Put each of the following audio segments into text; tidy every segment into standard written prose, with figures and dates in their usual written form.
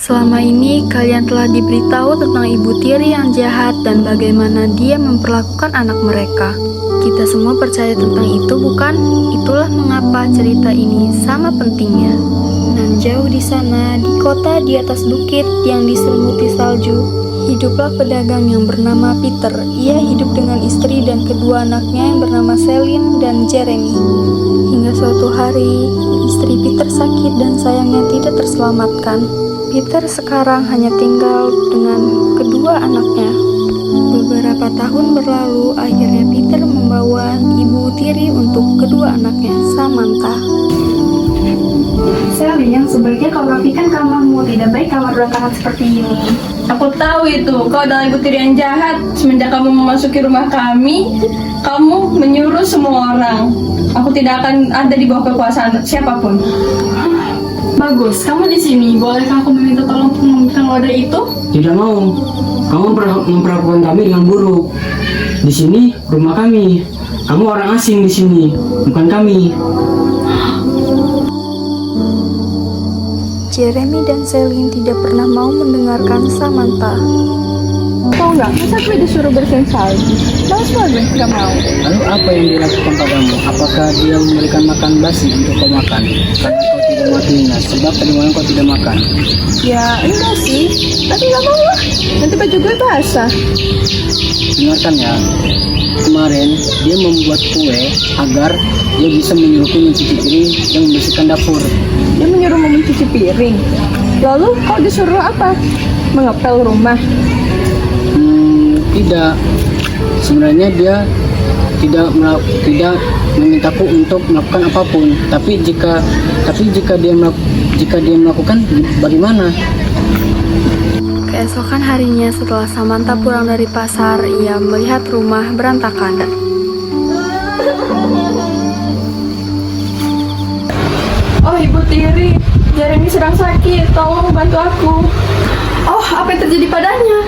Selama ini kalian telah diberitahu tentang Ibu Tiri yang jahat dan bagaimana dia memperlakukan anak mereka. Kita semua percaya tentang itu, bukan? Itulah mengapa cerita ini sama pentingnya. Nan jauh di sana, di kota di atas bukit yang diselimuti salju, hiduplah pedagang yang bernama Peter. Ia hidup dengan istri dan kedua anaknya yang bernama Celine dan Jeremy. Hingga suatu hari, istri Peter sakit dan sayangnya tidak terselamatkan. Peter sekarang hanya tinggal dengan kedua anaknya. Beberapa tahun berlalu, akhirnya Peter membawa Ibu Tiri untuk kedua anaknya, Samantha. Celine, yang sebaiknya kau rapikan kamarmu, tidak baik kamar berantakan seperti ini. Aku tahu itu, kau adalah Ibu Tiri yang jahat. Semenjak kamu memasuki rumah kami, kamu menyuruh semua orang. Aku tidak akan ada di bawah kekuasaan siapapun. Bagus, kamu di sini. Bolehkah aku meminta tolong untuk membuka wadah itu? Tidak mau. Kamu memperlakukan kami dengan buruk. Di sini rumah kami. Kamu orang asing di sini, bukan kami. Jeremy dan Celine tidak pernah mau mendengarkan Samantha. Kau enggak, masa gue disuruh bersihin salju? Males banget, enggak mau. Lalu apa yang dilakukan padamu? Apakah dia memberikan makan basi untuk kau makan? Karena kau tidak memakinya, sebab tadi malam kau tidak makan. Ya, enggak sih. Tapi enggak mau lah. Nanti baju gue basah. Dengarkan ya, kemarin dia membuat kue agar dia bisa menyuruhku mencuci piring dan membersihkan dapur. Dia menyuruh mencuci piring. Lalu kau disuruh apa? Mengepel rumah. Tidak. Sebenarnya dia tidak memintaku untuk melakukan apapun. Tapi jika dia melakukan, bagaimana? Keesokan harinya setelah Samantha pulang dari pasar, ia melihat rumah berantakan. Oh, Ibu Tiri, Jeremy sedang sakit. Tolong bantu aku. Oh, apa yang terjadi padanya?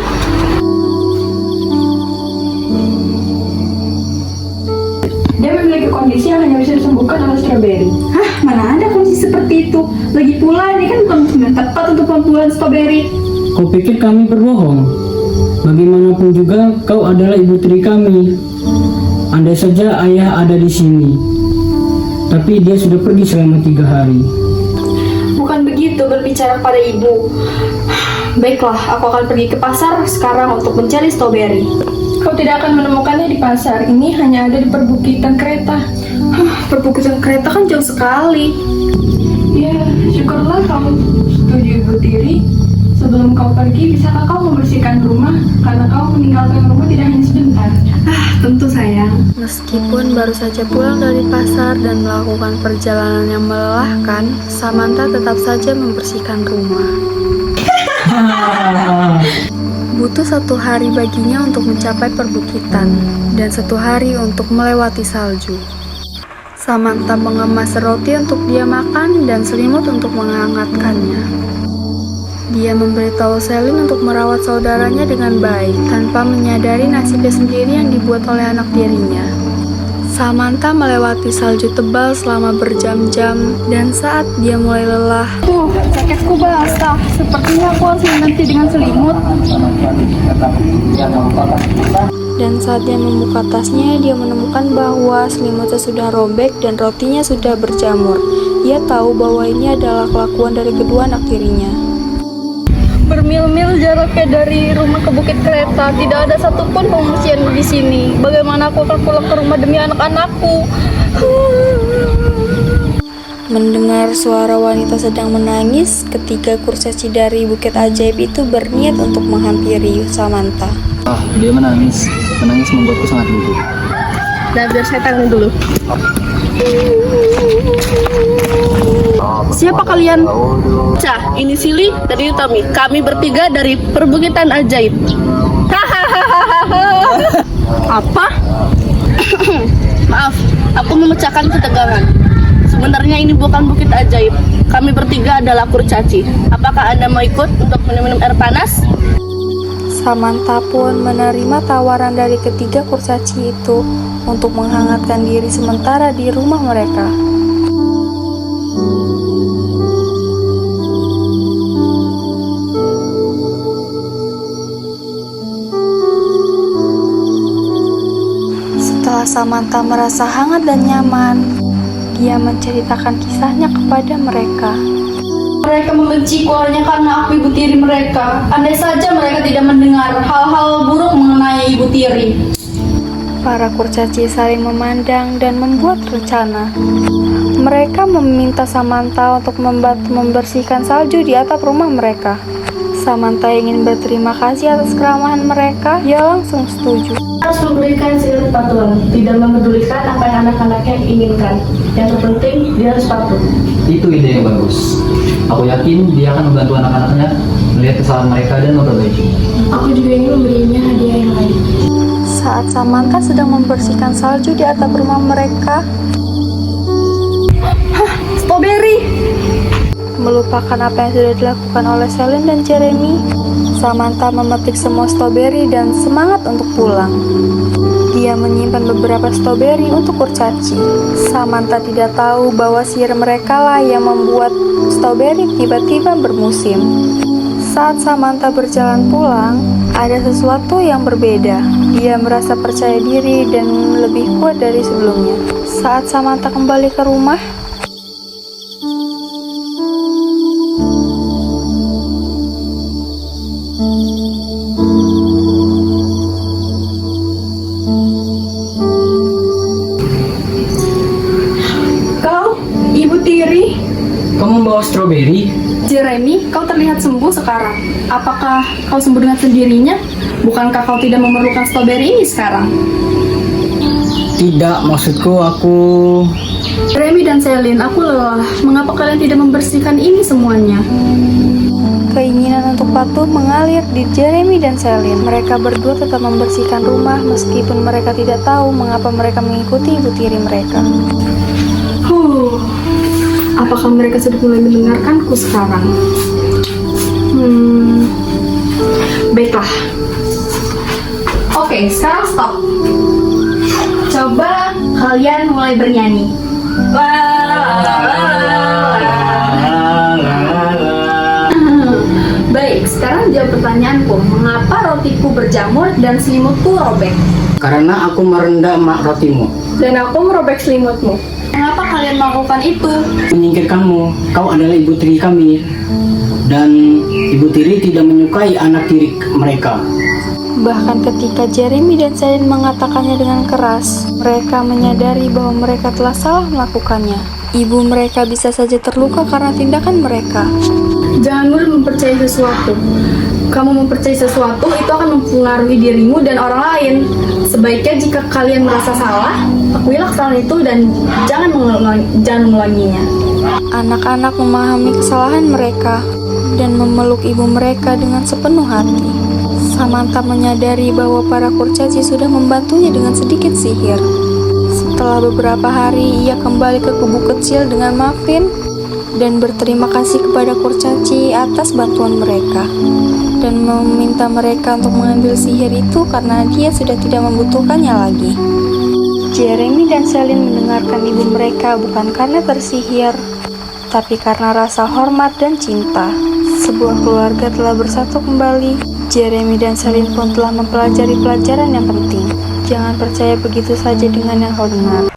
Dia memiliki kondisi yang hanya bisa disembuhkan oleh strawberry. Hah, mana ada kondisi seperti itu? Lagi pula ini kan bukan musim yang tepat untuk pembuahan strawberry. Kau pikir kami berbohong? Bagaimanapun juga kau adalah ibu tiri kami. Andai saja ayah ada di sini, tapi dia sudah pergi selama 3 hari. Bukan begitu berbicara pada ibu. Baiklah, aku akan pergi ke pasar sekarang untuk mencari strawberry. Kau tidak akan menemukannya di pasar. Ini hanya ada di perbukitan kereta. Perbukitan kereta kan jauh sekali. Ya, syukurlah kamu setuju, Ibu Tiri. Sebelum kau pergi, bisakah kau membersihkan rumah? Karena kau meninggalkan rumah tidak hanya sebentar. Tentu sayang. Meskipun baru saja pulang dari pasar dan melakukan perjalanan yang melelahkan, Samantha tetap saja membersihkan rumah. Butuh 1 hari baginya untuk mencapai perbukitan, dan 1 hari untuk melewati salju. Samantha mengemas roti untuk dia makan dan selimut untuk menghangatkannya. Dia memberitahu Celine untuk merawat saudaranya dengan baik, tanpa menyadari nasibnya sendiri yang dibuat oleh anak tirinya. Samantha melewati salju tebal selama berjam-jam, dan saat dia mulai lelah, Sakitku basah. Sepertinya aku harus mengganti dengan selimut. dan saat dia membuka tasnya, dia menemukan bahwa selimutnya sudah robek dan rotinya sudah berjamur. Ia tahu bahwa ini adalah kelakuan dari kedua anak tirinya. Bermil-mil jaraknya dari rumah ke bukit kereta. Tidak ada satupun pengungsian di sini. Bagaimana aku akan pulang ke rumah demi anak-anakku? Mendengar suara wanita sedang menangis, ketiga kurcaci dari bukit ajaib itu berniat untuk menghampiri Samantha. Dia menangis. Menangis membuatku sangat lugu. Dan biar saya tanggung dulu. Siapa kalian? Cah, ini Sili dari Utami. Kami bertiga dari perbukitan ajaib. Hahaha. Apa? Maaf, aku memecahkan ketegangan. Sebenarnya ini bukan bukit ajaib. Kami bertiga adalah kurcaci. Apakah Anda mau ikut untuk minum air panas? Samantha pun menerima tawaran dari ketiga kurcaci itu untuk menghangatkan diri sementara di rumah mereka. Setelah Samantha merasa hangat dan nyaman, dia menceritakan kisahnya kepada mereka. Mereka membenciku hanya karena aku ibu tiri mereka. Andai saja mereka tidak mendengar hal-hal buruk mengenai ibu tiri. Para kurcaci saling memandang dan membuat rencana. Mereka meminta Samantha untuk membantu membersihkan salju di atap rumah mereka. Samantha ingin berterima kasih atas keramahan mereka. Dia langsung setuju. Harus memberikan segala kepatuhan, tidak memedulikan apa yang anak-anaknya inginkan. Yang terpenting dia harus patuh. Itu ide yang bagus. Aku yakin dia akan membantu anak-anaknya melihat kesalahan mereka dan memperbaikinya. Aku juga ingin memberinya hadiah yang lain. Saat Samantha sedang membersihkan salju di atap rumah mereka, Strawberry! melupakan apa yang sudah dilakukan oleh Celine dan Jeremy, Samantha memetik semua stroberi dan semangat untuk pulang. Dia menyimpan beberapa stroberi untuk kurcaci. Samantha tidak tahu bahwa sihir mereka lah yang membuat stroberi tiba-tiba bermusim. Saat Samantha berjalan pulang, ada sesuatu yang berbeda. Dia merasa percaya diri dan lebih kuat dari sebelumnya. Saat Samantha kembali ke rumah, Kau, ibu tiri? Kamu membawa stroberi? Jeremy, kau terlihat sembuh sekarang. Apakah kau sembuh dengan sendirinya? Bukankah kau tidak memerlukan strawberry ini sekarang? Tidak, maksudku aku... Jeremy dan Celine, aku lelah. Mengapa kalian tidak membersihkan ini semuanya? keinginan untuk patuh mengalir di Jeremy dan Celine. Mereka berdua tetap membersihkan rumah meskipun mereka tidak tahu mengapa mereka mengikuti ibu tiri mereka. Apakah mereka sudah mulai mendengarkanku sekarang? Baiklah. Oke, sekarang stop. Coba kalian mulai bernyanyi. Baik, sekarang jawab pertanyaanku. Mengapa rotiku berjamur dan selimutku robek? Karena aku merendam rotimu. Dan aku merobek selimutmu. Mengapa kalian melakukan itu? Menyingkirkanmu, kau adalah ibu tiri kami. Dan ibu tiri tidak menyukai anak tiri mereka. Bahkan ketika Jeremy dan Celine mengatakannya dengan keras, mereka menyadari bahwa mereka telah salah melakukannya. Ibu mereka bisa saja terluka karena tindakan mereka. Jangan mudah mempercayai sesuatu. Kamu mempercayai sesuatu, itu akan mempengaruhi dirimu dan orang lain. Sebaiknya jika kalian merasa salah, akuilah kesalahan itu dan jangan mengulanginya. Anak-anak memahami kesalahan mereka dan memeluk ibu mereka dengan sepenuh hati. Samantha menyadari bahwa para kurcaci sudah membantunya dengan sedikit sihir. Setelah beberapa hari, ia kembali ke kubu kecil dengan Muffin dan berterima kasih kepada kurcaci atas bantuan mereka dan meminta mereka untuk mengambil sihir itu karena dia sudah tidak membutuhkannya lagi. Jeremy dan Celine mendengarkan ibu mereka bukan karena tersihir, tapi karena rasa hormat dan cinta. Sebuah keluarga telah bersatu kembali. Jeremy dan Celine pun telah mempelajari pelajaran yang penting. Jangan percaya begitu saja dengan yang kau dengar.